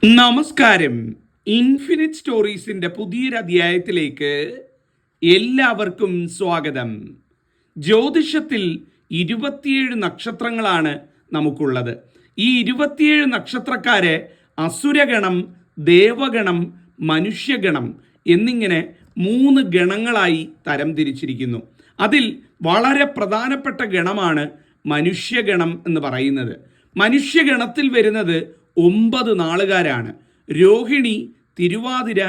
നമസ്കാരം. ഇൻഫിനിറ്റ് സ്റ്റോറീസിന്റെ പുതിയൊരു അധ്യായത്തിലേക്ക് എല്ലാവർക്കും സ്വാഗതം. ജ്യോതിഷത്തിൽ 27 നക്ഷത്രങ്ങളാണ് നമുക്കുള്ളത്. ഈ 27 നക്ഷത്രക്കാരെ അസുരഗണം, ദേവഗണം, മനുഷ്യഗണം എന്നിങ്ങനെ 3 ഗണങ്ങളായി തരംതിരിച്ചിരിക്കുന്നു. അതിൽ വളരെ പ്രധാനപ്പെട്ട ഗണമാണ് മനുഷ്യഗണം എന്ന് പറയുന്നത്. മനുഷ്യഗണത്തിൽ വരുന്നത് 9 നാളുകാരാണ്. രോഹിണി, തിരുവാതിര,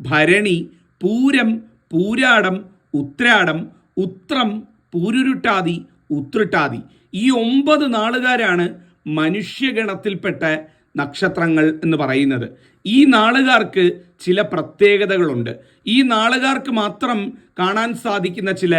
ഭരണി, പൂരം, പൂരാടം, ഉത്രാടം, ഉത്രം, പൂരുരുട്ടാതി, ഉത്രട്ടാതി. ഈ 9 നാളുകാരാണ് മനുഷ്യഗണത്തിൽപ്പെട്ട നക്ഷത്രങ്ങൾ എന്ന് പറയുന്നത്. ഈ നാളുകാർക്ക് ചില പ്രത്യേകതകളുണ്ട്. ഈ നാളുകാർക്ക് മാത്രം കാണാൻ സാധിക്കുന്ന ചില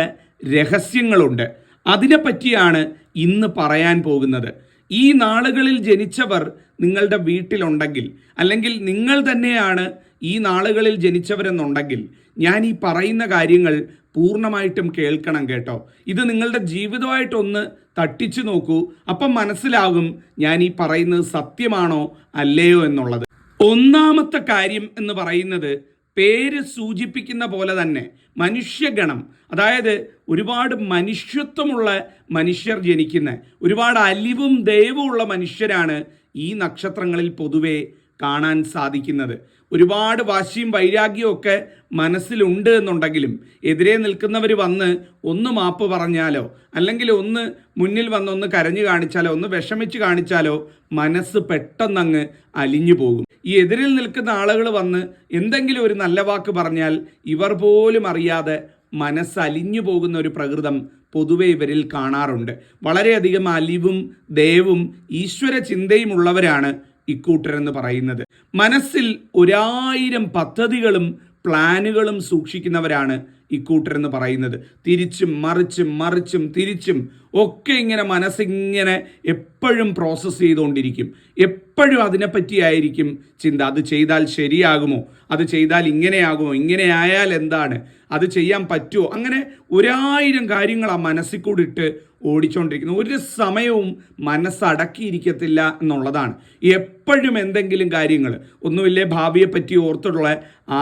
രഹസ്യങ്ങളുണ്ട്. അതിനെപ്പറ്റിയാണ് ഇന്ന് പറയാൻ പോകുന്നത്. ഈ നാളുകളിൽ ജനിച്ചവർ നിങ്ങളുടെ വീട്ടിലുണ്ടെങ്കിൽ, അല്ലെങ്കിൽ നിങ്ങൾ തന്നെയാണ് ഈ നാളുകളിൽ ജനിച്ചവരെന്നുണ്ടെങ്കിൽ, ഞാൻ ഈ പറയുന്ന കാര്യങ്ങൾ പൂർണ്ണമായിട്ടും കേൾക്കണം കേട്ടോ. ഇത് നിങ്ങളുടെ ജീവിതമായിട്ടൊന്ന് തട്ടിച്ചു നോക്കൂ. അപ്പം മനസ്സിലാകും ഞാൻ ഈ പറയുന്നത് സത്യമാണോ അല്ലയോ എന്നുള്ളത്. ഒന്നാമത്തെ കാര്യം എന്ന് പറയുന്നത്, പേര് സൂചിപ്പിക്കുന്ന പോലെ തന്നെ മനുഷ്യഗണം, അതായത് ഒരുപാട് മനുഷ്യത്വമുള്ള മനുഷ്യർ ജനിക്കുന്ന, ഒരുപാട് അലിവും ദയവുമുള്ള മനുഷ്യരാണ് ഈ നക്ഷത്രങ്ങളിൽ പൊതുവെ കാണാൻ സാധിക്കുന്നത്. ഒരുപാട് വാശിയും വൈരാഗ്യവും ഒക്കെ മനസ്സിലുണ്ട് എന്നുണ്ടെങ്കിലും എതിരെ നിൽക്കുന്നവർ വന്ന് ഒന്ന് മാപ്പ് പറഞ്ഞാലോ, അല്ലെങ്കിൽ ഒന്ന് മുന്നിൽ വന്ന് ഒന്ന് കരഞ്ഞു കാണിച്ചാലോ, ഒന്ന് വിഷമിച്ച് കാണിച്ചാലോ മനസ്സ് പെട്ടെന്നങ്ങ് അലിഞ്ഞു പോകും. ഈ എതിരിൽ നിൽക്കുന്ന ആളുകൾ വന്ന് എന്തെങ്കിലും ഒരു നല്ല വാക്ക് പറഞ്ഞാൽ ഇവർ പോലും അറിയാതെ മനസ്സലിഞ്ഞു പോകുന്ന ഒരു പ്രകൃതം പൊതുവെ ഇവരിൽ കാണാറുണ്ട്. വളരെയധികം അലിവും ദയവും ഈശ്വര ചിന്തയും ഉള്ളവരാണ് ഇക്കൂട്ടരെന്ന് പറയുന്നത്. മനസ്സിൽ 1000 പദ്ധതികളും പ്ലാനുകളും സൂക്ഷിക്കുന്നവരാണ് ഇക്കൂട്ടരെന്ന് പറയുന്നത്. തിരിച്ചും മറിച്ചും തിരിച്ചും ഒക്കെ ഇങ്ങനെ മനസ്സിങ്ങനെ എപ്പോഴും പ്രോസസ്സ് ചെയ്തുകൊണ്ടിരിക്കും. എപ്പോഴും അതിനെപ്പറ്റിയായിരിക്കും ചിന്ത. അത് ചെയ്താൽ ശരിയാകുമോ, അത് ചെയ്താൽ ഇങ്ങനെയാകുമോ, ഇങ്ങനെ ആയാൽ എന്താണ്, അത് ചെയ്യാൻ പറ്റുമോ, അങ്ങനെ 1000 കാര്യങ്ങൾ ആ മനസ്സിൽ കൂടി ഇട്ട് ഓടിച്ചുകൊണ്ടിരിക്കുന്നു. ഒരു സമയവും മനസ്സടക്കിയിരിക്കത്തില്ല എന്നുള്ളതാണ്. എപ്പോഴും എന്തെങ്കിലും കാര്യങ്ങൾ, ഒന്നുമില്ലേ ഭാവിയെ പറ്റി ഓർത്തുള്ള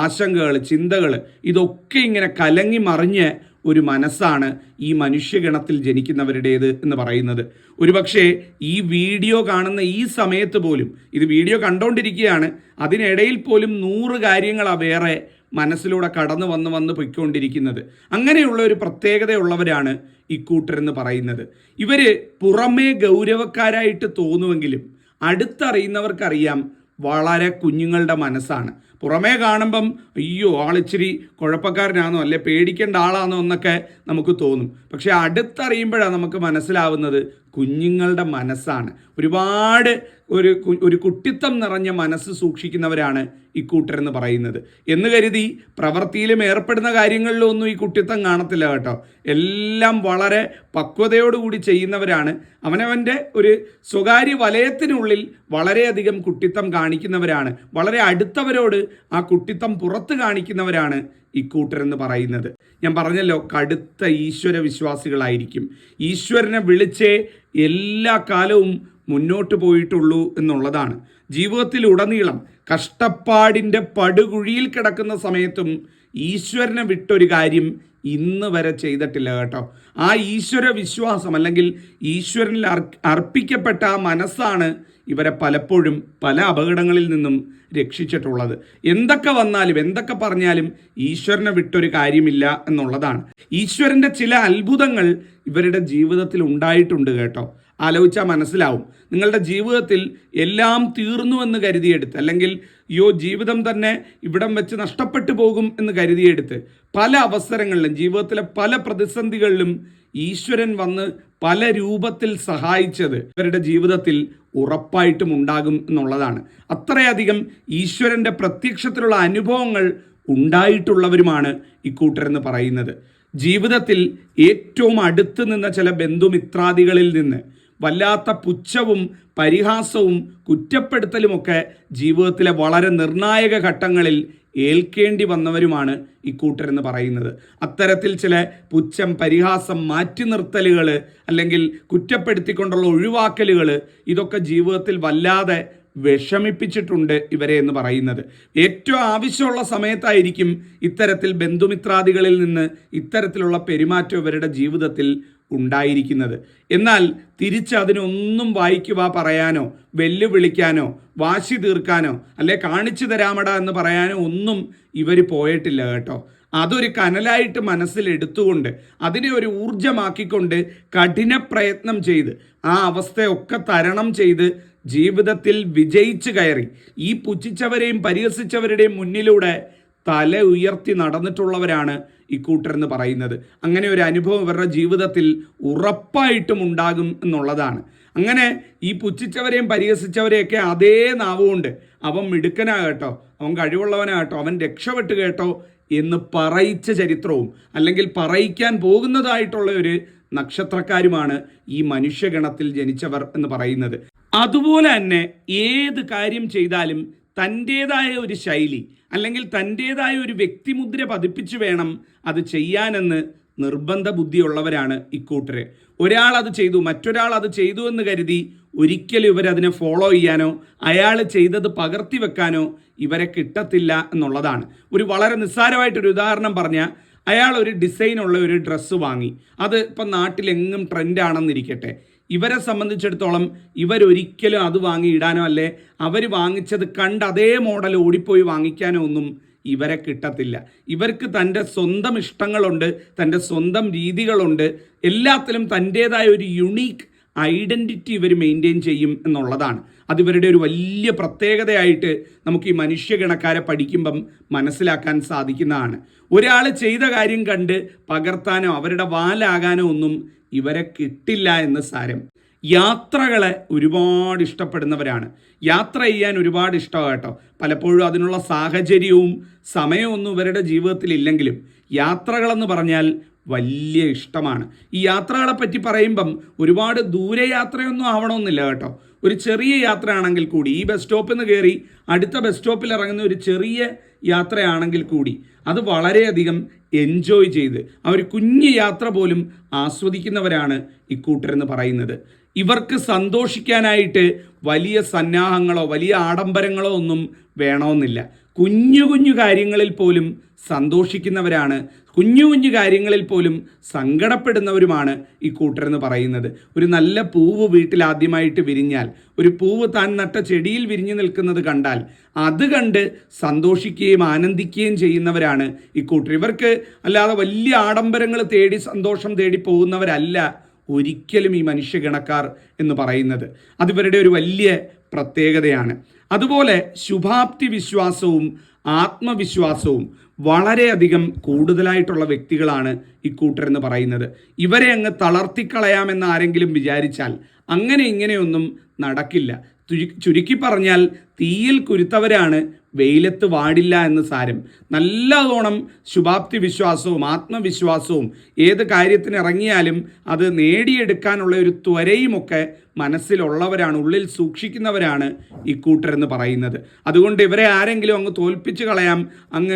ആശങ്കകൾ, ചിന്തകൾ, ഇതൊക്കെ ഇങ്ങനെ കലങ്ങി മറിഞ്ഞ് ഒരു മനസ്സാണ് ഈ മനുഷ്യഗണത്തിൽ ജനിക്കുന്നവരുടേത് എന്ന് പറയുന്നത്. ഒരുപക്ഷെ ഈ വീഡിയോ കാണുന്ന ഈ സമയത്ത് പോലും, ഇത് വീഡിയോ കണ്ടുകൊണ്ടിരിക്കുകയാണ്, അതിനിടയിൽ പോലും 100 കാര്യങ്ങളാണ് വേറെ മനസ്സിലൂടെ കടന്നു വന്ന് പൊയ്ക്കൊണ്ടിരിക്കുന്നത്. അങ്ങനെയുള്ള ഒരു പ്രത്യേകതയുള്ളവരാണ് ഇക്കൂട്ടരെന്ന് പറയുന്നത്. ഇവർ പുറമേ ഗൗരവക്കാരായിട്ട് തോന്നുമെങ്കിലും അടുത്തറിയുന്നവർക്കറിയാം വളരെ കുഞ്ഞുങ്ങളുടെ മനസ്സാണ്. പുറമേ കാണുമ്പം അയ്യോ ആളിച്ചിരി കുഴപ്പക്കാരനാണോ, അല്ലെ പേടിക്കേണ്ട ആളാണോ എന്നൊക്കെ നമുക്ക് തോന്നും. പക്ഷെ അടുത്തറിയുമ്പോഴാണ് നമുക്ക് മനസ്സിലാവുന്നത് കുഞ്ഞുങ്ങളുടെ മനസ്സാണ്. ഒരുപാട് ഒരു കുട്ടിത്തം നിറഞ്ഞ മനസ്സ് സൂക്ഷിക്കുന്നവരാണ് ഇക്കൂട്ടരെന്ന് പറയുന്നത്. എന്ന് കരുതി പ്രവൃത്തിയിലും ഏർപ്പെടുന്ന കാര്യങ്ങളിലൊന്നും ഈ കുട്ടിത്തം കാണത്തില്ല കേട്ടോ. എല്ലാം വളരെ പക്വതയോടുകൂടി ചെയ്യുന്നവരാണ്. അവനവൻ്റെ ഒരു സ്വകാര്യ വലയത്തിനുള്ളിൽ വളരെയധികം കുട്ടിത്തം കാണിക്കുന്നവരാണ്. വളരെ അടുത്തവരോട് ആ കുട്ടിത്തം പുറത്ത് കാണിക്കുന്നവരാണ് ഇക്കൂട്ടരെന്ന് പറയുന്നത്. ഞാൻ പറഞ്ഞല്ലോ, കടുത്ത ഈശ്വര വിശ്വാസികളായിരിക്കും. ഈശ്വരനെ വിളിച്ചേ എല്ലാ കാലവും മുന്നോട്ട് പോയിട്ടുള്ളൂ എന്നുള്ളതാണ്. ജീവിതത്തിൽ ഉടനീളം കഷ്ടപ്പാടിൻ്റെ പടുകുഴിയിൽ കിടക്കുന്ന സമയത്തും ഈശ്വരനെ വിട്ടൊരു കാര്യം ഇന്ന് വരെ ചെയ്തിട്ടില്ല കേട്ടോ. ആ ഈശ്വര വിശ്വാസം, അല്ലെങ്കിൽ ഈശ്വരനിൽ അർപ്പിക്കപ്പെട്ട ആ മനസ്സാണ് ഇവരെ പലപ്പോഴും പല അപകടങ്ങളിൽ നിന്നും രക്ഷിച്ചിട്ടുള്ളത്. എന്തൊക്കെ വന്നാലും എന്തൊക്കെ പറഞ്ഞാലും ഈശ്വരനെ വിട്ടൊരു കാര്യമില്ല എന്നുള്ളതാണ്. ഈശ്വരൻ്റെ ചില അത്ഭുതങ്ങൾ ഇവരുടെ ജീവിതത്തിൽ ഉണ്ടായിട്ടുണ്ട് കേട്ടോ. ആലോചിച്ചാൽ മനസ്സിലാവും. നിങ്ങളുടെ ജീവിതത്തിൽ എല്ലാം തീർന്നുവെന്ന് കരുതിയെടുത്ത്, അല്ലെങ്കിൽ ജീവിതം തന്നെ ഇവിടം വെച്ച് നഷ്ടപ്പെട്ടു പോകും എന്ന് കരുതിയെടുത്ത് പല അവസരങ്ങളിലും, ജീവിതത്തിലെ പല പ്രതിസന്ധികളിലും ഈശ്വരൻ വന്ന് പല രൂപത്തിൽ സഹായിച്ചത് ഇവരുടെ ജീവിതത്തിൽ ഉറപ്പായിട്ടും ഉണ്ടാകും എന്നുള്ളതാണ്. അത്രയധികം ഈശ്വരൻ്റെ പ്രത്യക്ഷത്തിലുള്ള അനുഭവങ്ങൾ ഉണ്ടായിട്ടുള്ളവരുമാണ് ഇക്കൂട്ടരെന്ന് പറയുന്നത്. ജീവിതത്തിൽ ഏറ്റവും അടുത്ത് നിന്ന ചില ബന്ധുമിത്രാദികളിൽ നിന്ന് വല്ലാത്ത പുച്ഛവും പരിഹാസവും കുറ്റപ്പെടുത്തലുമൊക്കെ ജീവിതത്തിലെ വളരെ നിർണായക ഘട്ടങ്ങളിൽ ഏൽക്കേണ്ടി വന്നവരുമാണ് ഇക്കൂട്ടരെന്ന് പറയുന്നത്. അത്തരത്തിൽ ചില പുച്ഛം, പരിഹാസം, മാറ്റി നിർത്തലുകൾ, അല്ലെങ്കിൽ കുറ്റപ്പെടുത്തിക്കൊണ്ടുള്ള ഒഴിവാക്കലുകൾ, ഇതൊക്കെ ജീവിതത്തിൽ വല്ലാതെ വിഷമിപ്പിച്ചിട്ടുണ്ട് ഇവരെ എന്ന് പറയുന്നത്. ഏറ്റവും ആവശ്യമുള്ള സമയത്തായിരിക്കും ഇത്തരത്തിൽ ബന്ധുമിത്രാദികളിൽ നിന്ന് ഇത്തരത്തിലുള്ള പെരുമാറ്റം ഇവരുടെ ജീവിതത്തിൽ ഉണ്ടായിരിക്കുന്നത്. എന്നാൽ തിരിച്ച് അതിനൊന്നും വായിക്കുവാ പറയാനോ വെല്ലുവിളിക്കാനോ വാശി തീർക്കാനോ അല്ലെ കാണിച്ചു തരാമട എന്ന് പറയാനോ ഒന്നും ഇവർ പോയിട്ടില്ല കേട്ടോ. അതൊരു കനലായിട്ട് മനസ്സിലെടുത്തുകൊണ്ട് അതിനെ ഒരു ഊർജമാക്കിക്കൊണ്ട് കഠിന പ്രയത്നം ചെയ്ത് ആ അവസ്ഥയൊക്കെ തരണം ചെയ്ത് ജീവിതത്തിൽ വിജയിച്ചു കയറി ഈ പുച്ഛിച്ചവരെയും പരിഹസിച്ചവരുടെയും മുന്നിലൂടെ തല ഉയർത്തി നടന്നിട്ടുള്ളവരാണ് ഇക്കൂട്ടരെന്ന് പറയുന്നത്. അങ്ങനെ ഒരു അനുഭവം ഇവരുടെ ജീവിതത്തിൽ ഉറപ്പായിട്ടും ഉണ്ടാകും എന്നുള്ളതാണ്. അങ്ങനെ ഈ പുച്ഛിച്ചവരെയും പരിഹസിച്ചവരെയൊക്കെ അതേ നാവുകൊണ്ട് അവൻ മിടുക്കനാ കേട്ടോ, അവൻ കഴിവുള്ളവനാ കേട്ടോ, അവൻ രക്ഷപ്പെട്ട് കേട്ടോ എന്ന് പറയിച്ച ചരിത്രവും അല്ലെങ്കിൽ പറയിക്കാൻ പോകുന്നതായിട്ടുള്ള ഒരു നക്ഷത്രക്കാരുമാണ് ഈ മനുഷ്യഗണത്തിൽ ജനിച്ചവർ എന്ന് പറയുന്നത്. അതുപോലെ തന്നെ ഏത് കാര്യം ചെയ്താലും തൻ്റേതായ ഒരു ശൈലി അല്ലെങ്കിൽ തൻ്റേതായ ഒരു വ്യക്തിമുദ്ര പതിപ്പിച്ച് വേണം അത് ചെയ്യാനെന്ന് നിർബന്ധ ബുദ്ധിയുള്ളവരാണ് ഇക്കൂട്ടർ. ഒരാൾ അത് ചെയ്തു, മറ്റൊരാൾ അത് ചെയ്തു എന്ന് കരുതി ഒരിക്കലും ഇവരതിനെ ഫോളോ ചെയ്യാനോ അയാൾ ചെയ്തത് പകർത്തി വെക്കാനോ ഇവരെ കിട്ടത്തില്ല എന്നുള്ളതാണ്. ഒരു വളരെ നിസ്സാരമായിട്ടൊരു ഉദാഹരണം പറഞ്ഞാൽ, അയാൾ ഒരു ഡിസൈനുള്ള ഒരു ഡ്രസ്സ് വാങ്ങി, അത് ഇപ്പം നാട്ടിലെങ്ങും ട്രെൻഡാണെന്നിരിക്കട്ടെ, ഇവരെ സംബന്ധിച്ചിടത്തോളം ഇവരൊരിക്കലും അത് വാങ്ങി ഇടാനോ അല്ലേ അവർ വാങ്ങിച്ചത് കണ്ട് അതേ മോഡൽ ഓടിപ്പോയി വാങ്ങിക്കാനോ ഒന്നും ഇവരെ കിട്ടത്തില്ല. ഇവർക്ക് തൻ്റെ സ്വന്തം ഇഷ്ടങ്ങളുണ്ട്, തൻ്റെ സ്വന്തം രീതികളുണ്ട്, എല്ലാത്തിലും തൻ്റേതായ ഒരു യുണീക്ക് ഐഡൻറ്റിറ്റി ഇവർ മെയിൻറ്റെയിൻ ചെയ്യും എന്നുള്ളതാണ്. അതിവരുടെ ഒരു വലിയ പ്രത്യേകതയായിട്ട് നമുക്ക് ഈ മനുഷ്യഗണക്കാരെ പഠിക്കുമ്പം മനസ്സിലാക്കാൻ സാധിക്കുന്നതാണ്. ഒരാൾ ചെയ്ത കാര്യം കണ്ട് പകർത്താനോ അവരുടെ വാലാകാനോ ഒന്നും ഇവരെ കിട്ടില്ല എന്ന് സാരം. യാത്രകളെ ഒരുപാട് ഇഷ്ടപ്പെടുന്നവരാണ്. യാത്ര ചെയ്യാൻ ഒരുപാട് ഇഷ്ടമാണ് കേട്ടോ. പലപ്പോഴും അതിനുള്ള സാഹചര്യവും സമയവും ഒന്നും ഇവരുടെ ജീവിതത്തിൽ ഇല്ലെങ്കിലും യാത്രകളെന്ന് പറഞ്ഞാൽ വലിയ ഇഷ്ടമാണ്. ഈ യാത്രകളെ പറ്റി പറയുമ്പം ഒരുപാട് ദൂരയാത്രയൊന്നും ആവണമെന്നില്ല കേട്ടോ. ഒരു ചെറിയ യാത്രയാണെങ്കിൽ കൂടി, ഈ ബസ് സ്റ്റോപ്പിൽ നിന്ന് കയറി അടുത്ത ബസ് സ്റ്റോപ്പിൽ ഇറങ്ങുന്ന ഒരു ചെറിയ യാത്രയാണെങ്കിൽ കൂടി അത് വളരെയധികം എൻജോയ് ചെയ്ത് ആ ഒരു കുഞ്ഞു യാത്ര പോലും ആസ്വദിക്കുന്നവരാണ് ഇക്കൂട്ടരെന്ന് പറയുന്നത്. ഇവർക്ക് സന്തോഷിക്കാനായിട്ട് വലിയ സന്നാഹങ്ങളോ വലിയ ആഡംബരങ്ങളോ ഒന്നും വേണമെന്നില്ല. കുഞ്ഞു കുഞ്ഞു കാര്യങ്ങളിൽ പോലും സന്തോഷിക്കുന്നവരാണ്, കുഞ്ഞു കുഞ്ഞു കാര്യങ്ങളിൽ പോലും സങ്കടപ്പെടുന്നവരുമാണ് ഈ കൂട്ടരെന്ന് പറയുന്നത്. ഒരു നല്ല പൂവ് വീട്ടിൽ ആദ്യമായിട്ട് വിരിഞ്ഞാൽ, ഒരു പൂവ് താൻ നട്ട ചെടിയിൽ വിരിഞ്ഞു നിൽക്കുന്നത് കണ്ടാൽ അത് കണ്ട് സന്തോഷിക്കുകയും ആനന്ദിക്കുകയും ചെയ്യുന്നവരാണ് ഈ കൂട്ടർ. ഇവർക്ക് അല്ലാതെ വലിയ ആഡംബരങ്ങൾ തേടി സന്തോഷം തേടി പോകുന്നവരല്ല ഒരിക്കലും ഈ മനുഷ്യഗണക്കാർ എന്ന് പറയുന്നത്. അതിവരുടെ ഒരു വലിയ പ്രത്യേകതയാണ്. അതുപോലെ ശുഭാപ്തി വിശ്വാസവും ആത്മവിശ്വാസവും വളരെയധികം കൂടുതലായിട്ടുള്ള വ്യക്തികളാണ് ഇക്കൂട്ടരെന്ന് പറയുന്നത്. ഇവരെ അങ്ങ് തളർത്തിക്കളയാമെന്ന് ആരെങ്കിലും വിചാരിച്ചാൽ അങ്ങനെ ഇങ്ങനെയൊന്നും നടക്കില്ല. ചുരുക്കി പറഞ്ഞാൽ തീയിൽ കുരുത്തവരാണ് വെയിലത്ത് വാടില്ല എന്ന് സാരം. നല്ലതോണം ശുഭാപ്തി വിശ്വാസവും ആത്മവിശ്വാസവും ഏത് കാര്യത്തിന് ഇറങ്ങിയാലും അത് നേടിയെടുക്കാനുള്ള ഒരു ത്വരയുമൊക്കെ മനസ്സിലുള്ളവരാണ്, ഉള്ളിൽ സൂക്ഷിക്കുന്നവരാണ് ഇക്കൂട്ടരെന്ന് പറയുന്നത്. അതുകൊണ്ട് ഇവരെ ആരെങ്കിലും അങ്ങ് തോൽപ്പിച്ച് കളയാം,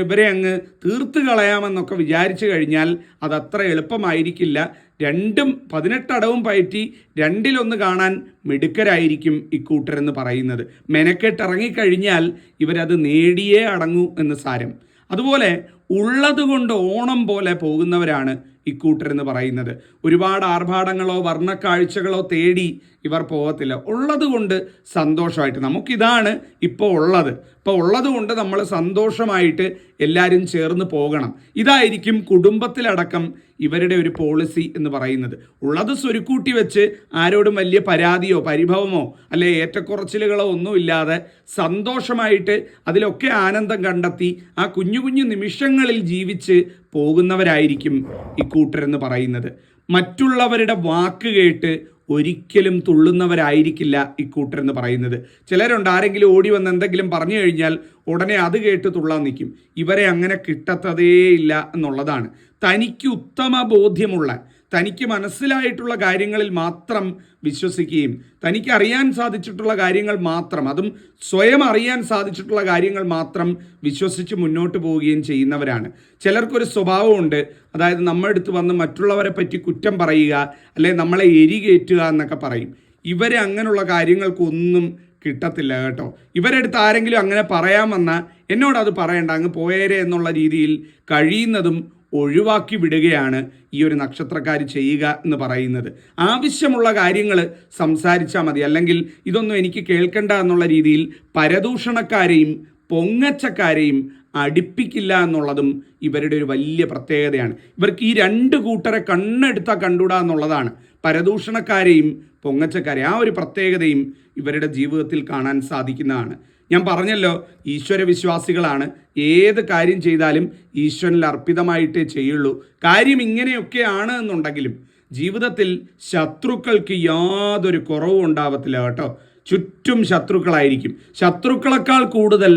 ഇവരെ അങ്ങ് തീർത്ത് കളയാമെന്നൊക്കെ വിചാരിച്ചു കഴിഞ്ഞാൽ അതത്ര എളുപ്പമായിരിക്കില്ല. 18 അടവും പയറ്റി 2-1 കാണാൻ മിടുക്കരായിരിക്കും ഇക്കൂട്ടരെന്ന് പറയുന്നത്. മെനക്കെട്ടിറങ്ങിക്കഴിഞ്ഞാൽ ഇവരത് നേടിയേ അടങ്ങൂ എന്ന് സാരം. അതുപോലെ ഉള്ളതുകൊണ്ട് ഓണം പോലെ പോകുന്നവരാണ് ഇക്കൂട്ടരെന്ന് പറയുന്നത്. ഒരുപാട് ആർഭാടങ്ങളോ വർണ്ണക്കാഴ്ചകളോ തേടി ഇവർ പോകത്തില്ല. ഉള്ളത് കൊണ്ട് സന്തോഷമായിട്ട് നമുക്കിതാണ് ഇപ്പോൾ ഉള്ളത്, ഇപ്പോൾ ഉള്ളത് കൊണ്ട് നമ്മൾ സന്തോഷമായിട്ട് എല്ലാവരും ചേർന്ന് പോകണം. ഇതായിരിക്കും കുടുംബത്തിലടക്കം ഇവരുടെ ഒരു പോളിസി എന്ന് പറയുന്നത്. ഉള്ളത് സ്വരുക്കൂട്ടി വെച്ച് ആരോടും വലിയ പരാതിയോ പരിഭവമോ അല്ലെ ഏറ്റക്കുറച്ചിലുകളോ ഒന്നുമില്ലാതെ സന്തോഷമായിട്ട് അതിലൊക്കെ ആനന്ദം കണ്ടെത്തി ആ കുഞ്ഞു കുഞ്ഞു നിമിഷങ്ങളിൽ ജീവിച്ച് പോകുന്നവരായിരിക്കും ഇക്കൂട്ടരെന്ന് പറയുന്നത്. മറ്റുള്ളവരുടെ വാക്ക് കേട്ട് ഒരിക്കലും തുള്ളുന്നവരായിരിക്കില്ല ഇക്കൂട്ടരെന്ന് പറയുന്നത്. ചിലരുണ്ട്, ആരെങ്കിലും ഓടി വന്ന് എന്തെങ്കിലും പറഞ്ഞു കഴിഞ്ഞാൽ ഉടനെ അത് കേട്ട് തുള്ളാൻ നിൽക്കും. ഇവരെ അങ്ങനെ കിട്ടത്തതേയില്ല എന്നുള്ളതാണ്. തനിക്ക് ഉത്തമ ബോധ്യമുള്ള, തനിക്ക് മനസ്സിലായിട്ടുള്ള കാര്യങ്ങളിൽ മാത്രം വിശ്വസിക്കുകയും തനിക്ക് അറിയാൻ സാധിച്ചിട്ടുള്ള കാര്യങ്ങൾ മാത്രം, അതും സ്വയം അറിയാൻ സാധിച്ചിട്ടുള്ള കാര്യങ്ങൾ മാത്രം വിശ്വസിച്ച് മുന്നോട്ട് പോവുകയും ചെയ്യുന്നവരാണ്. ചിലർക്കൊരു സ്വഭാവമുണ്ട്, അതായത് നമ്മുടെ അടുത്ത് വന്ന് മറ്റുള്ളവരെ പറ്റി കുറ്റം പറയുക, അല്ലെ നമ്മളെ എരികേറ്റുക എന്നൊക്കെ പറയും. ഇവരെ അങ്ങനെയുള്ള കാര്യങ്ങൾക്കൊന്നും കിട്ടത്തില്ല കേട്ടോ. ഇവരെടുത്ത് ആരെങ്കിലും അങ്ങനെ പറയാൻ വന്നാൽ എന്നോടത് പറയണ്ട, അങ്ങ് പോയേരെ എന്നുള്ള രീതിയിൽ കഴിയുന്നതും ഒഴിവാക്കി വിടുകയാണ് ഈ ഒരു നക്ഷത്രക്കാർ ചെയ്യുക എന്ന് പറയുന്നത്. ആവശ്യമുള്ള കാര്യങ്ങൾ സംസാരിച്ചാൽ മതി, അല്ലെങ്കിൽ ഇതൊന്നും എനിക്ക് കേൾക്കണ്ട എന്നുള്ള രീതിയിൽ പരദൂഷണക്കാരെയും പൊങ്ങച്ചക്കാരെയും അടുപ്പിക്കില്ല എന്നുള്ളതും ഇവരുടെ ഒരു വലിയ പ്രത്യേകതയാണ്. ഇവർക്ക് ഈ രണ്ട് കൂട്ടരെ കണ്ണെടുത്താൽ കണ്ടുകൂടാ എന്നുള്ളതാണ്. പരദൂഷണക്കാരെയും പൊങ്ങച്ചക്കാരെയും ആ ഒരു പ്രത്യേകതയും ഇവരുടെ ജീവിതത്തിൽ കാണാൻ സാധിക്കുന്നതാണ്. ഞാൻ പറഞ്ഞല്ലോ, ഈശ്വര വിശ്വാസികളാണ്. ഏത് കാര്യം ചെയ്താലും ഈശ്വരനിൽ അർപ്പിതമായിട്ടേ ചെയ്യുള്ളൂ. കാര്യം ഇങ്ങനെയൊക്കെയാണ് എന്നുണ്ടെങ്കിലും ജീവിതത്തിൽ ശത്രുക്കൾക്ക് യാതൊരു കുറവും ഉണ്ടാവത്തില്ല കേട്ടോ. ചുറ്റും ശത്രുക്കളായിരിക്കും. ശത്രുക്കളെക്കാൾ കൂടുതൽ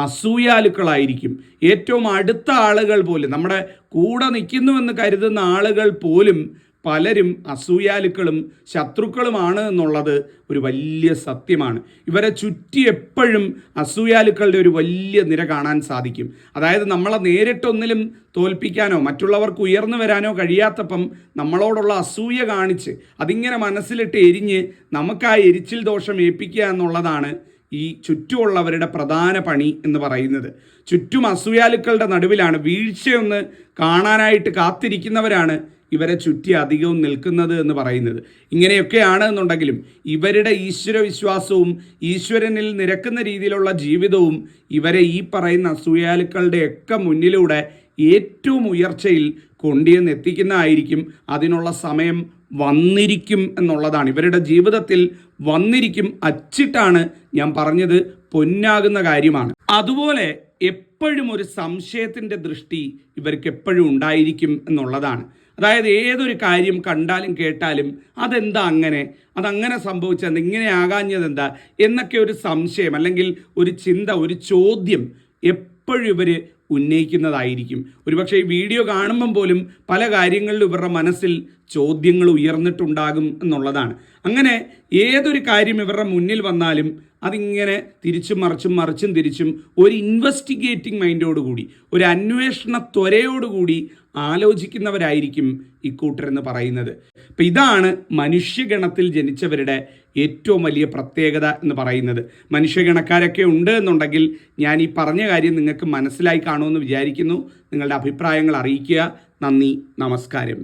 അസൂയാലുക്കളായിരിക്കും. ഏറ്റവും അടുത്ത ആളുകൾ പോലും, നമ്മുടെ കൂടെ നിൽക്കുന്നുവെന്ന് കരുതുന്ന ആളുകൾ പോലും പലരും അസൂയാലുക്കളും ശത്രുക്കളുമാണ് എന്നുള്ളത് ഒരു വലിയ സത്യമാണ്. ഇവരെ ചുറ്റി എപ്പോഴും അസൂയാലുക്കളുടെ ഒരു വലിയ നിര കാണാൻ സാധിക്കും. അതായത് നമ്മളെ നേരിട്ടൊന്നിലും തോൽപ്പിക്കാനോ മറ്റുള്ളവർക്ക് ഉയർന്നു വരാനോ കഴിയാത്തപ്പം നമ്മളോടുള്ള അസൂയ കാണിച്ച് അതിങ്ങനെ മനസ്സിലിട്ട് എരിഞ്ഞ് നമുക്ക് ആ എരിച്ചിൽ ദോഷം ഏൽപ്പിക്കുക എന്നുള്ളതാണ് ഈ ചുറ്റുമുള്ളവരുടെ പ്രധാന പണി എന്ന് പറയുന്നത്. ചുറ്റും അസൂയാലുക്കളുടെ നടുവിലാണ്, വീഴ്ചയൊന്ന് കാണാനായിട്ട് കാത്തിരിക്കുന്നവരാണ് ഇവരെ ചുറ്റി അധികവും നിൽക്കുന്നത് എന്ന് പറയുന്നത്. ഇങ്ങനെയൊക്കെയാണ് എന്നുണ്ടെങ്കിലും ഇവരുടെ ഈശ്വര വിശ്വാസവും ഈശ്വരനിൽ നിരക്കുന്ന രീതിയിലുള്ള ജീവിതവും ഇവരെ ഈ പറയുന്ന അസൂയാലുക്കളുടെയൊക്കെ മുന്നിലൂടെ ഏറ്റവും ഉയർച്ചയിൽ കൊണ്ടുവന്ന് എത്തിക്കുന്നതായിരിക്കും. അതിനുള്ള സമയം വന്നിരിക്കും എന്നുള്ളതാണ്. ഇവരുടെ ജീവിതത്തിൽ വന്നിരിക്കും, അച്ചിട്ടാണ് ഞാൻ പറഞ്ഞത്, പൊന്നാകുന്ന കാര്യമാണ്. അതുപോലെ എപ്പോഴും ഒരു സംശയത്തിൻ്റെ ദൃഷ്ടി ഇവർക്ക് എപ്പോഴും ഉണ്ടായിരിക്കും എന്നുള്ളതാണ്. അതായത് ഏതൊരു കാര്യം കണ്ടാലും കേട്ടാലും അതെന്താ അങ്ങനെ, അതങ്ങനെ സംഭവിച്ചത്, ഇങ്ങനെ ആകാഞ്ഞതെന്താ എന്നൊക്കെ ഒരു സംശയം അല്ലെങ്കിൽ ഒരു ചിന്ത, ഒരു ചോദ്യം എപ്പോഴും ഇവർ ഉന്നയിക്കുന്നതായിരിക്കും. ഒരുപക്ഷെ ഈ വീഡിയോ കാണുമ്പം പോലും പല കാര്യങ്ങളിലും ഇവരുടെ മനസ്സിൽ ചോദ്യങ്ങൾ ഉയർന്നിട്ടുണ്ടാകും എന്നുള്ളതാണ്. അങ്ങനെ ഏതൊരു കാര്യം ഇവരുടെ മുന്നിൽ വന്നാലും അതിങ്ങനെ തിരിച്ചും മറിച്ചും തിരിച്ചും ഒരു ഇൻവെസ്റ്റിഗേറ്റിംഗ് മൈൻഡോടുകൂടി, ഒരു അന്വേഷണ ത്വരയോടുകൂടി ആലോചിക്കുന്നവരായിരിക്കും ഇക്കൂട്ടരെന്ന് പറയുന്നത്. അപ്പം ഇതാണ് മനുഷ്യഗണത്തിൽ ജനിച്ചവരുടെ ഏറ്റവും വലിയ പ്രത്യേകത എന്ന് പറയുന്നത്. മനുഷ്യഗണക്കാരൊക്കെ ഉണ്ട് എന്നുണ്ടെങ്കിൽ ഞാൻ ഈ പറഞ്ഞ കാര്യം നിങ്ങൾക്ക് മനസ്സിലായി കാണുമെന്ന് വിചാരിക്കുന്നു. നിങ്ങളുടെ അഭിപ്രായങ്ങൾ അറിയിക്കുക. നന്ദി, നമസ്കാരം.